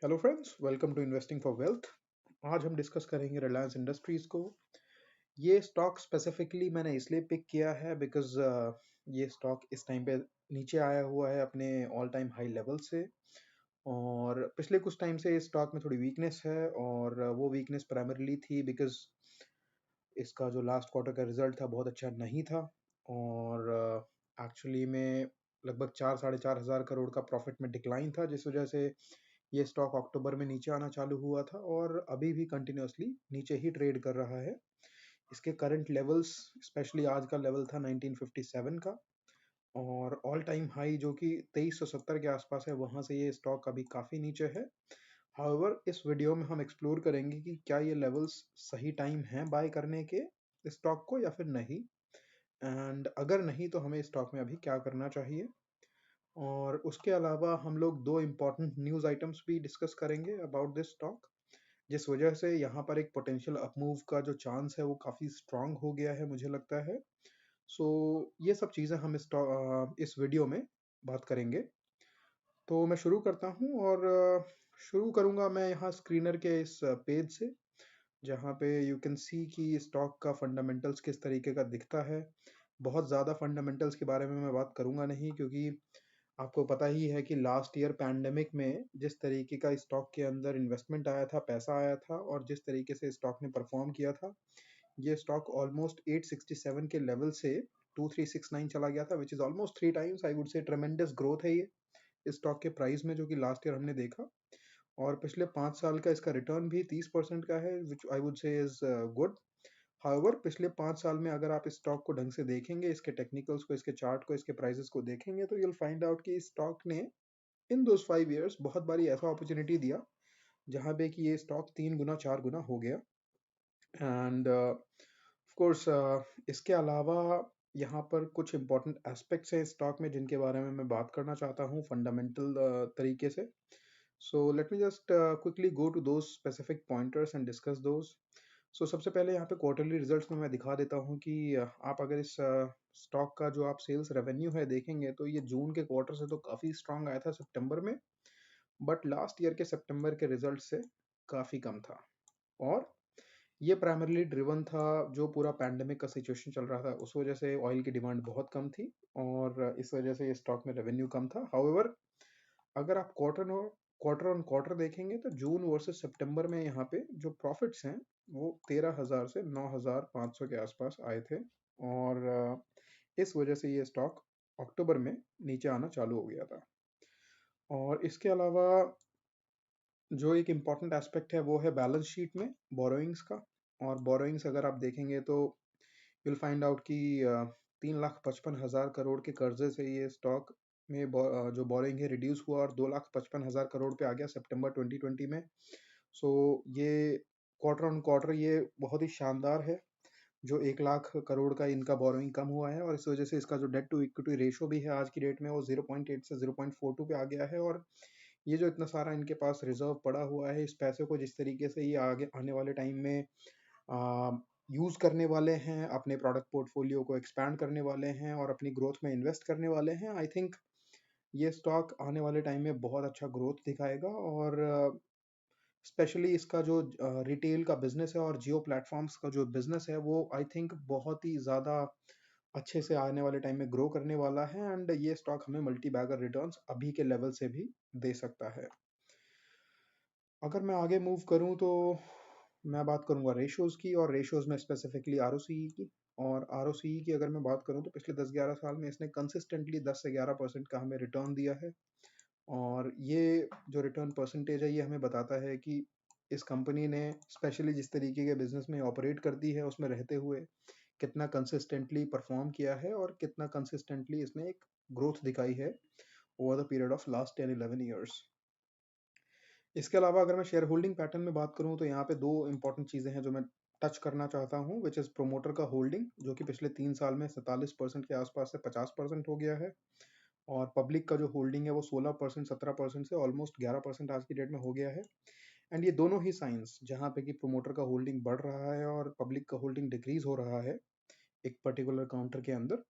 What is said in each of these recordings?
Hello friends, welcome to Investing for Wealth. आज हम discuss करेंगे रिलायंस इंडस्ट्रीज को। ये स्टॉक स्पेसिफिकली मैंने इसलिए पिक किया है बिकॉज ये स्टॉक इस टाइम पे नीचे आया हुआ है अपने ऑल टाइम हाई लेवल से। और पिछले कुछ टाइम से इस स्टॉक में थोड़ी वीकनेस है और वो वीकनेस प्राइमरीली थी बिकॉज इसका जो लास्ट क्वार्टर का रिजल्ट था बहुत अच्छा नहीं था। और एक्चुअली में लगभग 4 साढ़े 4 हज़ार करोड़ का प्रॉफिट में डिक्लाइन था, जिस वजह से ये स्टॉक अक्टूबर में नीचे आना चालू हुआ था और अभी भी कंटिन्यूअसली नीचे ही ट्रेड कर रहा है। इसके करंट लेवल्स, स्पेशली आज का लेवल था 1957 का, और ऑल टाइम हाई जो कि 2370 के आसपास है, वहां से ये स्टॉक अभी काफी नीचे है। हाउएवर इस वीडियो में हम एक्सप्लोर करेंगे कि क्या ये लेवल्स सही टाइम है बाय करने के स्टॉक को या फिर नहीं, एंड अगर नहीं तो हमें स्टॉक में अभी क्या करना चाहिए। और उसके अलावा हम लोग दो इम्पॉर्टेंट न्यूज़ आइटम्स भी डिस्कस करेंगे अबाउट दिस स्टॉक, जिस वजह से यहाँ पर एक पोटेंशियल अपमूव का जो चांस है वो काफ़ी स्ट्रांग हो गया है मुझे लगता है। सो ये सब चीज़ें हम इस वीडियो में बात करेंगे। तो मैं शुरू करता हूँ और शुरू करूँगा मैं यहाँ स्क्रीनर के इस पेज से, जहाँ पे यू कैन सी कि स्टॉक का फंडामेंटल्स किस तरीके का दिखता है। बहुत ज़्यादा फंडामेंटल्स के बारे में मैं बात करूँगा नहीं, क्योंकि आपको पता ही है कि लास्ट ईयर पैंडेमिक में जिस तरीके का स्टॉक के अंदर इन्वेस्टमेंट आया था, पैसा आया था, और जिस तरीके से स्टॉक ने परफॉर्म किया था, ये स्टॉक ऑलमोस्ट 867 के लेवल से 2369 चला गया था, which is almost 3 times. I would से ट्रेमेंडस ग्रोथ है ये इस स्टॉक के प्राइस में, जो कि लास्ट ईयर हमने देखा। और पिछले 5 साल का इसका रिटर्न भी 30% का है, which I would say is good. However पिछले 5 साल में अगर आप इस स्टॉक को ढंग से देखेंगे, इसके टेक्निकल्स को, इसके चार्ट को, इसके प्राइसेस को देखेंगे, तो यूल फाइंड आउट कि इस स्टॉक ने इन दोज 5 ईयर्स बहुत बारी ऐसा अपॉर्चुनिटी दिया जहां पे कि ये स्टॉक 3 गुना 4 गुना हो गया। एंड ऑफ कोर्स इसके अलावा यहाँ पर कुछ इंपॉर्टेंट एस्पेक्ट्स हैं स्टॉक में जिनके बारे में मैं बात करना चाहता हूँ फंडामेंटल तरीके से। So let me just quickly go to those specific pointers and discuss those. So सबसे पहले यहाँ पे क्वार्टरली रिजल्ट्स में मैं दिखा देता हूँ कि आप अगर इस स्टॉक का जो आप सेल्स रेवेन्यू है देखेंगे, तो ये जून के क्वार्टर से तो काफ़ी स्ट्रांग आया था सितंबर में, बट लास्ट ईयर के सितंबर के रिजल्ट से काफ़ी कम था। और ये प्राइमरली ड्रिवन था, जो पूरा पैंडेमिक का सिचुएशन चल रहा था उस वजह से ऑयल की डिमांड बहुत कम थी और इस वजह से ये स्टॉक में रेवेन्यू कम था। हाउएवर अगर आप क्वार्टर ऑन क्वार्टर देखेंगे, तो जून वर्सेस सितंबर में यहाँ पे जो प्रॉफिट्स हैं वो 13,000 से 9,500 के आसपास आए थे। और इस वजह से ये स्टॉक अक्टूबर में नीचे आना चालू हो गया था। और इसके अलावा जो एक इम्पॉर्टेंट एस्पेक्ट है वो है बैलेंस शीट में बोरोइंग्स का। और बोरोइंग्स अगर आप देखेंगे तो विल फाइंड आउट कि 3,55,000 करोड़ के कर्जे से ये स्टॉक में जो बोरिंग है रिड्यूस हुआ और 2,55,000 करोड़ पे आ गया सितंबर 2020 में। सो ये क्वार्टर ऑन क्वार्टर ये बहुत ही शानदार है, जो 1 लाख करोड़ का इनका बोरोइंग कम हुआ है। और इस वजह से इसका जो डेट टू इक्विटी रेशो भी है आज की डेट में वो 0.8 से 0.42 पे आ गया है। और ये जो इतना सारा इनके पास रिजर्व पड़ा हुआ है, इस पैसे को जिस तरीके से ये आगे आने वाले टाइम में यूज़ करने वाले हैं, अपने प्रोडक्ट पोर्टफोलियो को एक्सपैंड करने वाले हैं और अपनी ग्रोथ में इन्वेस्ट करने वाले हैं, आई थिंक ये स्टॉक आने वाले टाइम में बहुत अच्छा ग्रोथ दिखाएगा। और स्पेशली इसका जो रिटेल का बिजनेस है और जियो प्लेटफॉर्म्स का जो बिजनेस है वो आई थिंक बहुत ही ज़्यादा अच्छे से आने वाले टाइम में ग्रो करने वाला है, एंड ये स्टॉक हमें मल्टी बैगर रिटर्न्स अभी के लेवल से भी दे सकता है। अगर मैं आगे मूव करूं तो मैं बात करूंगा रेशोज़ की, और रेशोज़ में स्पेसिफिकली आरओसीई की। और आरओसीई की अगर मैं बात करूं तो पिछले 10-11 साल में इसने कंसिस्टेंटली 10 से 11% का हमें रिटर्न दिया है। और ये जो रिटर्न परसेंटेज है ये हमें बताता है कि इस कंपनी ने स्पेशली जिस तरीके के बिजनेस में ऑपरेट करती है उसमें रहते हुए कितना कंसिस्टेंटली परफॉर्म किया है और कितना कंसिस्टेंटली इसने एक ग्रोथ दिखाई है over the period of last 10-11 years. इसके अलावा अगर मैं शेयर होल्डिंग पैटर्न में बात करूं तो यहाँ पे दो इंपॉर्टेंट चीज़ें हैं जो मैं टच करना चाहता हूँ, विच इज़ प्रोमोटर का होल्डिंग, जो कि पिछले 3 साल में 47% के आसपास से 50% हो गया है। और पब्लिक का जो होल्डिंग है वो 16% 17% से ऑलमोस्ट 11% आज की डेट में हो गया है। एंड ये दोनों ही साइंस, जहाँ पे कि प्रोमोटर का होल्डिंग बढ़ रहा है और पब्लिक का होल्डिंग डिक्रीज हो रहा है एक पर्टिकुलर काउंटर के अंदर,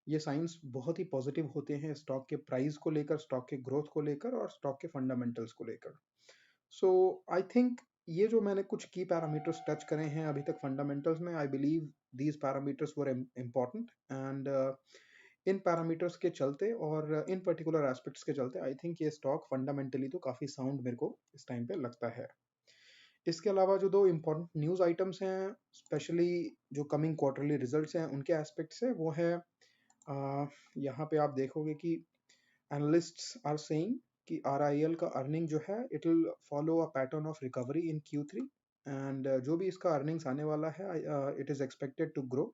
ये साइंस बहुत ही पॉजिटिव होते हैं स्टॉक के प्राइस को लेकर, स्टॉक के ग्रोथ को लेकर और स्टॉक के फंडामेंटल्स को लेकर। सो आई थिंक ये जो मैंने कुछ की पैरामीटर्स टच करे हैं अभी तक फंडामेंटल्स में, I believe these parameters were important, and in parameters के चलते और इन पर्टिकुलर एस्पेक्ट्स के चलते आई थिंक ये स्टॉक फंडामेंटली तो काफ़ी साउंड मेरे को इस टाइम पे लगता है। इसके अलावा जो दो इम्पोर्टेंट न्यूज़ आइटम्स हैं, स्पेशली जो कमिंग क्वार्टरली रिजल्ट्स हैं उनके एस्पेक्ट से, वो है यहाँ पे आप देखोगे कि एनालिस्ट्स आर सेइंग कि RIL का अर्निंग जो है it will follow a pattern of recovery in Q3, and जो भी इसका अर्निंग्स आने वाला है it is expected to grow.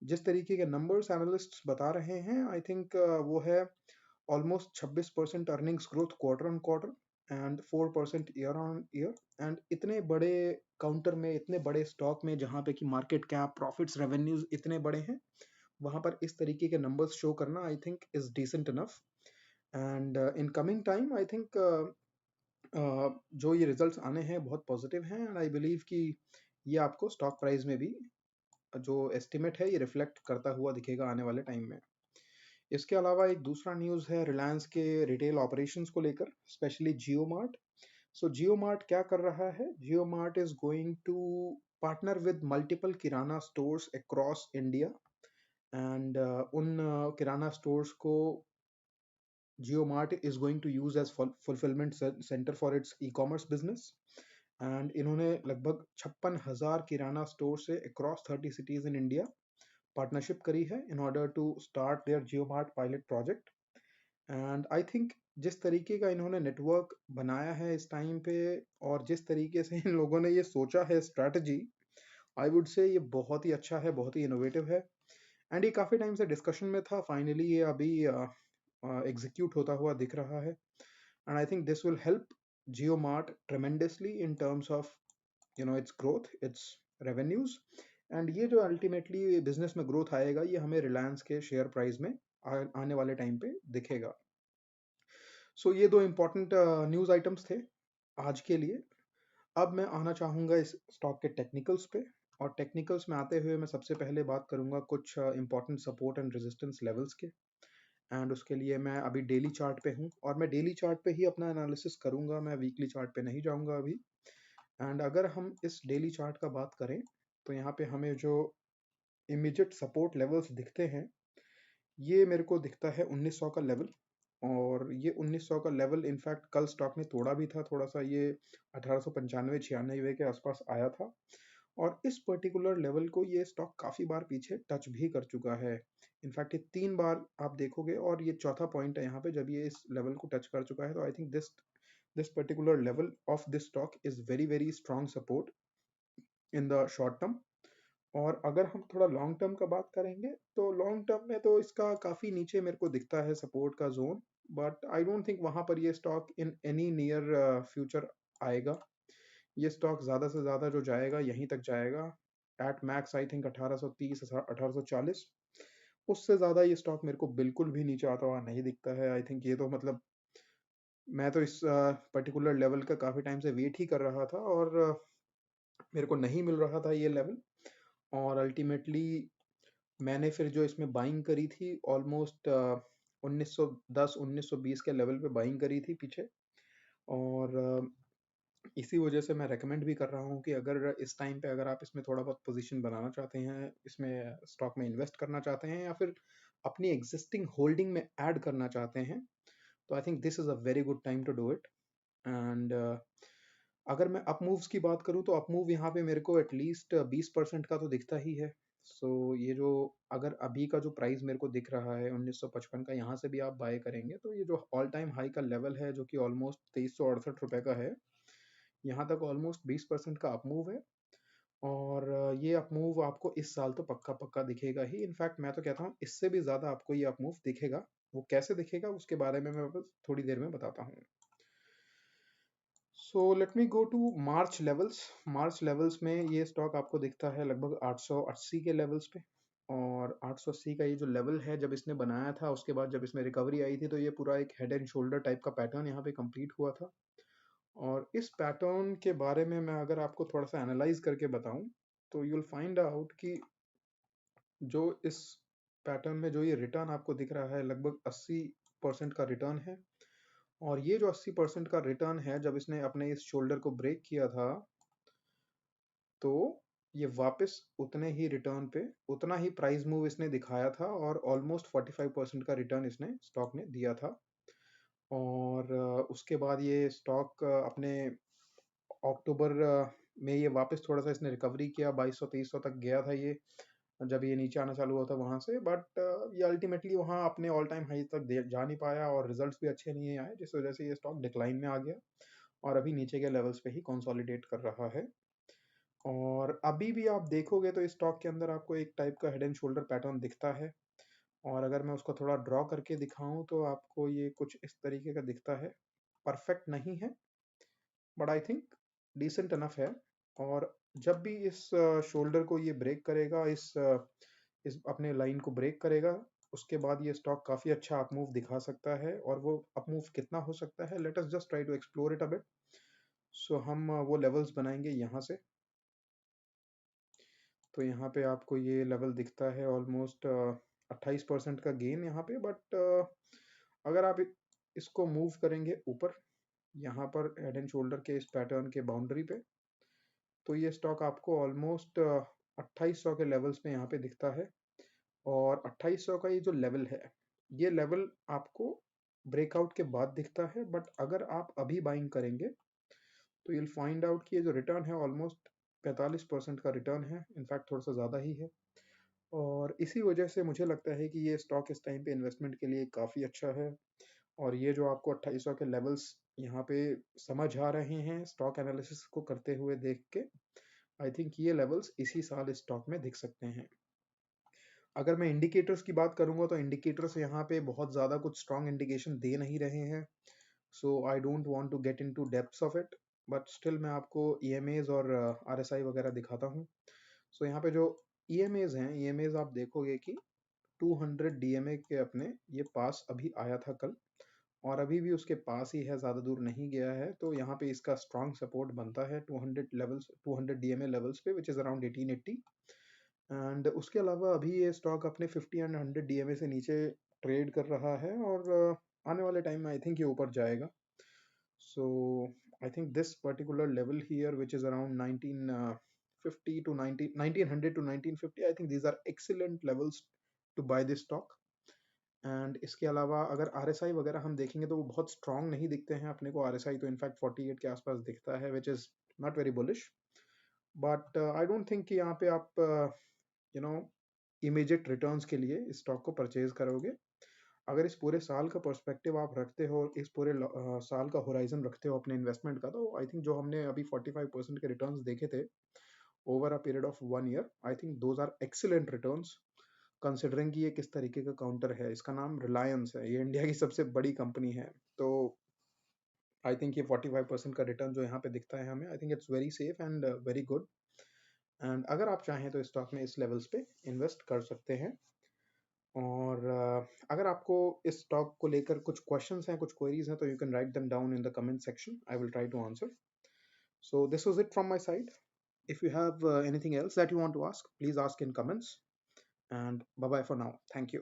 जिस तरीके के नंबर्स एनालिस्ट्स बता रहे हैं, आई थिंक वो है almost 26% earnings growth quarter on quarter and 4% year on year. And इतने बड़े काउंटर में, इतने बड़े स्टॉक में जहाँ पे कि मार्केट कैप, प्रॉफिट्स, रेवेन्यूज इतने बड़े हैं, वहाँ पर इस तरीके के नंबर्स शो करना I think is decent enough. And in coming time I think जो ये रिजल्ट्स आने हैं बहुत पॉजिटिव हैं, एंड आई बिलीव कि ये आपको स्टॉक प्राइस में भी जो एस्टिमेट है ये रिफ्लेक्ट करता हुआ दिखेगा आने वाले टाइम में। इसके अलावा एक दूसरा न्यूज़ है रिलायंस के रिटेल ऑपरेशंस को लेकर, specially Jio mart. So Jio mart क्या कर रहा है, Jio mart is going to partner with multiple kirana stores across India, and उन किराना स्टोर्स को Jio mart is going to use as fulfilment centre for its e commerce business. And इन्होंने लगभग 56,000 किराना स्टोर से across 30 cities in India partnership करी है in order to start their Jio mart pilot project. And I think जिस तरीके का इन्होंने network बनाया है इस टाइम पे, और जिस तरीके से इन लोगों ने ये सोचा है स्ट्रैटेजी, आई वुड से ये बहुत ही अच्छा है, बहुत ही इनोवेटिव है। एंड ये काफ़ी टाइम से डिस्कशन में था, फाइनली ये अभी एग्जीक्यूट होता हुआ दिख रहा है। And I think this will help Jio mart tremendously in terms of its growth, it's revenues. And ये जो अल्टीमेटली बिजनेस में ग्रोथ आएगा ये हमें रिलायंस के शेयर प्राइस में आने वाले टाइम पे दिखेगा। सो ये दो इम्पोर्टेंट न्यूज़ आइटम्स थे आज के लिए। अब मैं आना चाहूँगा इस स्टॉक के टेक्निकल्स पे, और टेक्निकल्स में आते हुए मैं सबसे पहले बात करूँगा कुछ important support and resistance levels के। एंड उसके लिए मैं अभी डेली चार्ट पे हूँ, और मैं डेली चार्ट पे ही अपना एनालिसिस करूँगा, मैं वीकली चार्ट पे नहीं जाऊँगा अभी। एंड अगर हम इस डेली चार्ट का बात करें तो यहाँ पे हमें जो इमीडिएट सपोर्ट लेवल्स दिखते हैं, ये मेरे को दिखता है 1900 का लेवल। और ये 1900 का लेवल इनफैक्ट कल स्टॉक ने तोड़ा भी था थोड़ा सा, ये 1895-96 के आसपास आया था। और इस पर्टिकुलर लेवल को ये स्टॉक काफ़ी बार पीछे टच भी कर चुका है। इनफैक्ट ये 3 बार आप देखोगे, और ये चौथा पॉइंट है यहाँ पे जब ये इस लेवल को टच कर चुका है। तो I think this this particular level of this stock is very very strong support in the short term. और अगर हम थोड़ा लॉन्ग टर्म का बात करेंगे तो लॉन्ग टर्म में तो इसका काफ़ी नीचे मेरे को दिखता है सपोर्ट का zone, but I don't think वहाँ पर ये stock in any near future आएगा। ये स्टॉक ज़्यादा से ज़्यादा जो जाएगा यहीं तक जाएगा, एट मैक्स आई थिंक 1830 1840। उससे ज़्यादा ये स्टॉक मेरे को बिल्कुल भी नीचे आता हुआ नहीं दिखता है। आई थिंक ये तो मतलब मैं तो इस पर्टिकुलर लेवल का काफ़ी टाइम से वेट ही कर रहा था, और मेरे को नहीं मिल रहा था ये लेवल। और अल्टीमेटली मैंने फिर जो इसमें बाइंग करी थी ऑलमोस्ट 1910 1920 के लेवल पे बाइंग करी थी पीछे। और इसी वजह से मैं रेकमेंड भी कर रहा हूँ कि अगर इस टाइम पे अगर आप इसमें थोड़ा बहुत पोजीशन बनाना चाहते हैं, इसमें स्टॉक में इन्वेस्ट करना चाहते हैं, या फिर अपनी एग्जिस्टिंग होल्डिंग में ऐड करना चाहते हैं, तो I think this is a very good time to do it. And अगर मैं अप मूव्स की बात करूँ तो अप मूव यहाँ पे मेरे को एटलीस्ट 20% का तो दिखता ही है। सो ये जो अगर अभी का जो प्राइस मेरे को दिख रहा है 1955 का, यहाँ से भी आप बाय करेंगे तो ये जो ऑल टाइम हाई का लेवल है जो कि ऑलमोस्ट 2368 रुपये का है, यहाँ तक ऑलमोस्ट 20% का अप मूव है। और ये अप मूव आपको इस साल तो पक्का पक्का दिखेगा ही। इनफैक्ट मैं तो कहता हूँ इससे भी ज़्यादा आपको ये अप मूव दिखेगा। वो कैसे दिखेगा उसके बारे में मैं बस थोड़ी देर में बताता हूँ। So let me go to March levels. March levels में ये स्टॉक आपको दिखता है लगभग 880 के लेवल्स पे। और 880 का ये जो लेवल है जब इसने बनाया था, उसके बाद जब इसमें रिकवरी आई थी, तो ये पूरा एक हेड एंड शोल्डर टाइप का पैटर्न यहाँ पे कंप्लीट हुआ था। और इस पैटर्न के बारे में मैं अगर आपको थोड़ा सा एनालाइज करके बताऊं तो यू विल फाइंड आउट कि जो इस पैटर्न में जो ये रिटर्न आपको दिख रहा है लगभग 80% का रिटर्न है। और ये जो 80% का रिटर्न है, जब इसने अपने इस शोल्डर को ब्रेक किया था, तो ये वापस उतने ही रिटर्न पे उतना ही प्राइस मूव इसने दिखाया था और ऑलमोस्ट 45% का रिटर्न इसने स्टॉक ने दिया था। और उसके बाद ये स्टॉक अपने अक्टूबर में ये वापस थोड़ा सा इसने रिकवरी किया, 2200-2300 तक गया था ये, जब ये नीचे आना चालू हुआ था वहां से। बट ये अल्टीमेटली वहां अपने ऑल टाइम हाई तक जा नहीं पाया और रिजल्ट्स भी अच्छे नहीं आए, जिस वजह से ये स्टॉक डिक्लाइन में आ गया और अभी नीचे के लेवल्स पे ही कंसोलिडेट कर रहा है। और अभी भी आप देखोगे तो इस स्टॉक के अंदर आपको एक टाइप का हेड एंड शोल्डर पैटर्न दिखता है। और अगर मैं उसको थोड़ा ड्रॉ करके दिखाऊं तो आपको ये कुछ इस तरीके का दिखता है। परफेक्ट नहीं है, but I think decent enough है। और जब भी इस शोल्डर को ये ब्रेक करेगा, इस अपने लाइन को ब्रेक करेगा, उसके बाद ये स्टॉक काफी अच्छा अप मूव दिखा सकता है। और वो अप मूव कितना हो सकता है, let us just try to explore it a bit. So हम वो लेवल्स बनाएंगे यहाँ से। तो यहाँ पे आपको ये लेवल दिखता है ऑलमोस्ट 28% का गेन यहाँ पे। बट अगर आप इसको मूव करेंगे ऊपर, यहाँ पर हेड एंड शोल्डर के इस पैटर्न के बाउंड्री पे, तो ये स्टॉक आपको ऑलमोस्ट 2800 के लेवल्स पे यहाँ पे दिखता है। और 2800 का ये जो लेवल है, ये लेवल आपको ब्रेकआउट के बाद दिखता है। बट अगर आप अभी बाइंग करेंगे तो you'll फाइंड आउट कि ये जो रिटर्न है ऑलमोस्ट 45% का रिटर्न है, इनफैक्ट थोड़ा सा ज़्यादा ही है। और इसी वजह से मुझे लगता है कि ये स्टॉक इस टाइम पे इन्वेस्टमेंट के लिए काफ़ी अच्छा है। और ये जो आपको 2800 के लेवल्स यहाँ पे समझ आ रहे हैं स्टॉक एनालिसिस को करते हुए देख के, आई थिंक ये लेवल्स इसी साल इस स्टॉक में दिख सकते हैं। अगर मैं इंडिकेटर्स की बात करूंगा तो इंडिकेटर्स यहाँ पे बहुत ज़्यादा कुछ स्ट्रॉन्ग इंडिकेशन दे नहीं रहे हैं। So I don't want to get into depths of it, but still मैं आपको ईएमएज और आरएसआई वगैरह दिखाता हूँ। सो यहाँ पे जो ईएमएज हैं, ईएमएज आप देखोगे कि 200 डीएमए के अपने ये पास अभी आया था कल, और अभी भी उसके पास ही है, ज़्यादा दूर नहीं गया है। तो यहाँ पे इसका स्ट्रॉन्ग सपोर्ट बनता है 200 लेवल्स, 200 डीएमए लेवल्स पे, विच इज़ अराउंड 1880। एंड उसके अलावा अभी ये स्टॉक अपने 50 एंड 100 डीएमए से नीचे ट्रेड कर रहा है। और आने वाले टाइम में आई थिंक ये ऊपर जाएगा। So I think this particular level here which is around 1950 to 19 1900 to 1950, I think these are excellent levels to buy this stock. And इसके अलावा अगर आरएसआई वगैरह हम देखेंगे तो वो बहुत स्ट्रांग नहीं दिखते हैं अपने को। आरएसआई तो इनफैक्ट 48 के आसपास दिखता है, which is not very bullish. But I don't think कि यहाँ पे आप यू नो इमीडिएट रिटर्न्स के लिए इस स्टॉक को परचेज करोगे। अगर इस पूरे साल का पर्सपेक्टिव आप रखते हो और इस पूरे साल का होराइजन रखते हो अपने इन्वेस्टमेंट का, तो आई थिंक जो हमने अभी 45% के रिटर्न्स देखे थे over a period of 1 year, I think those are excellent returns, considering कि ये किस तरीके का काउंटर है। इसका नाम रिलायंस है, ये इंडिया की सबसे बड़ी कंपनी है। तो आई थिंक ये 45% का रिटर्न जो यहाँ पे दिखता है हमें, I think it's very safe and very good. And अगर आप चाहें तो स्टॉक में इस लेवल्स पे इन्वेस्ट कर सकते हैं। और अगर आपको इस स्टॉक को लेकर कुछ क्वेश्चंस हैं, कुछ क्वेरीज हैं, तो you can write them down in the comment section, I will try to answer. So this was it from my side. If you have anything else that you want to ask, please ask in comments. And bye bye for now. Thank you.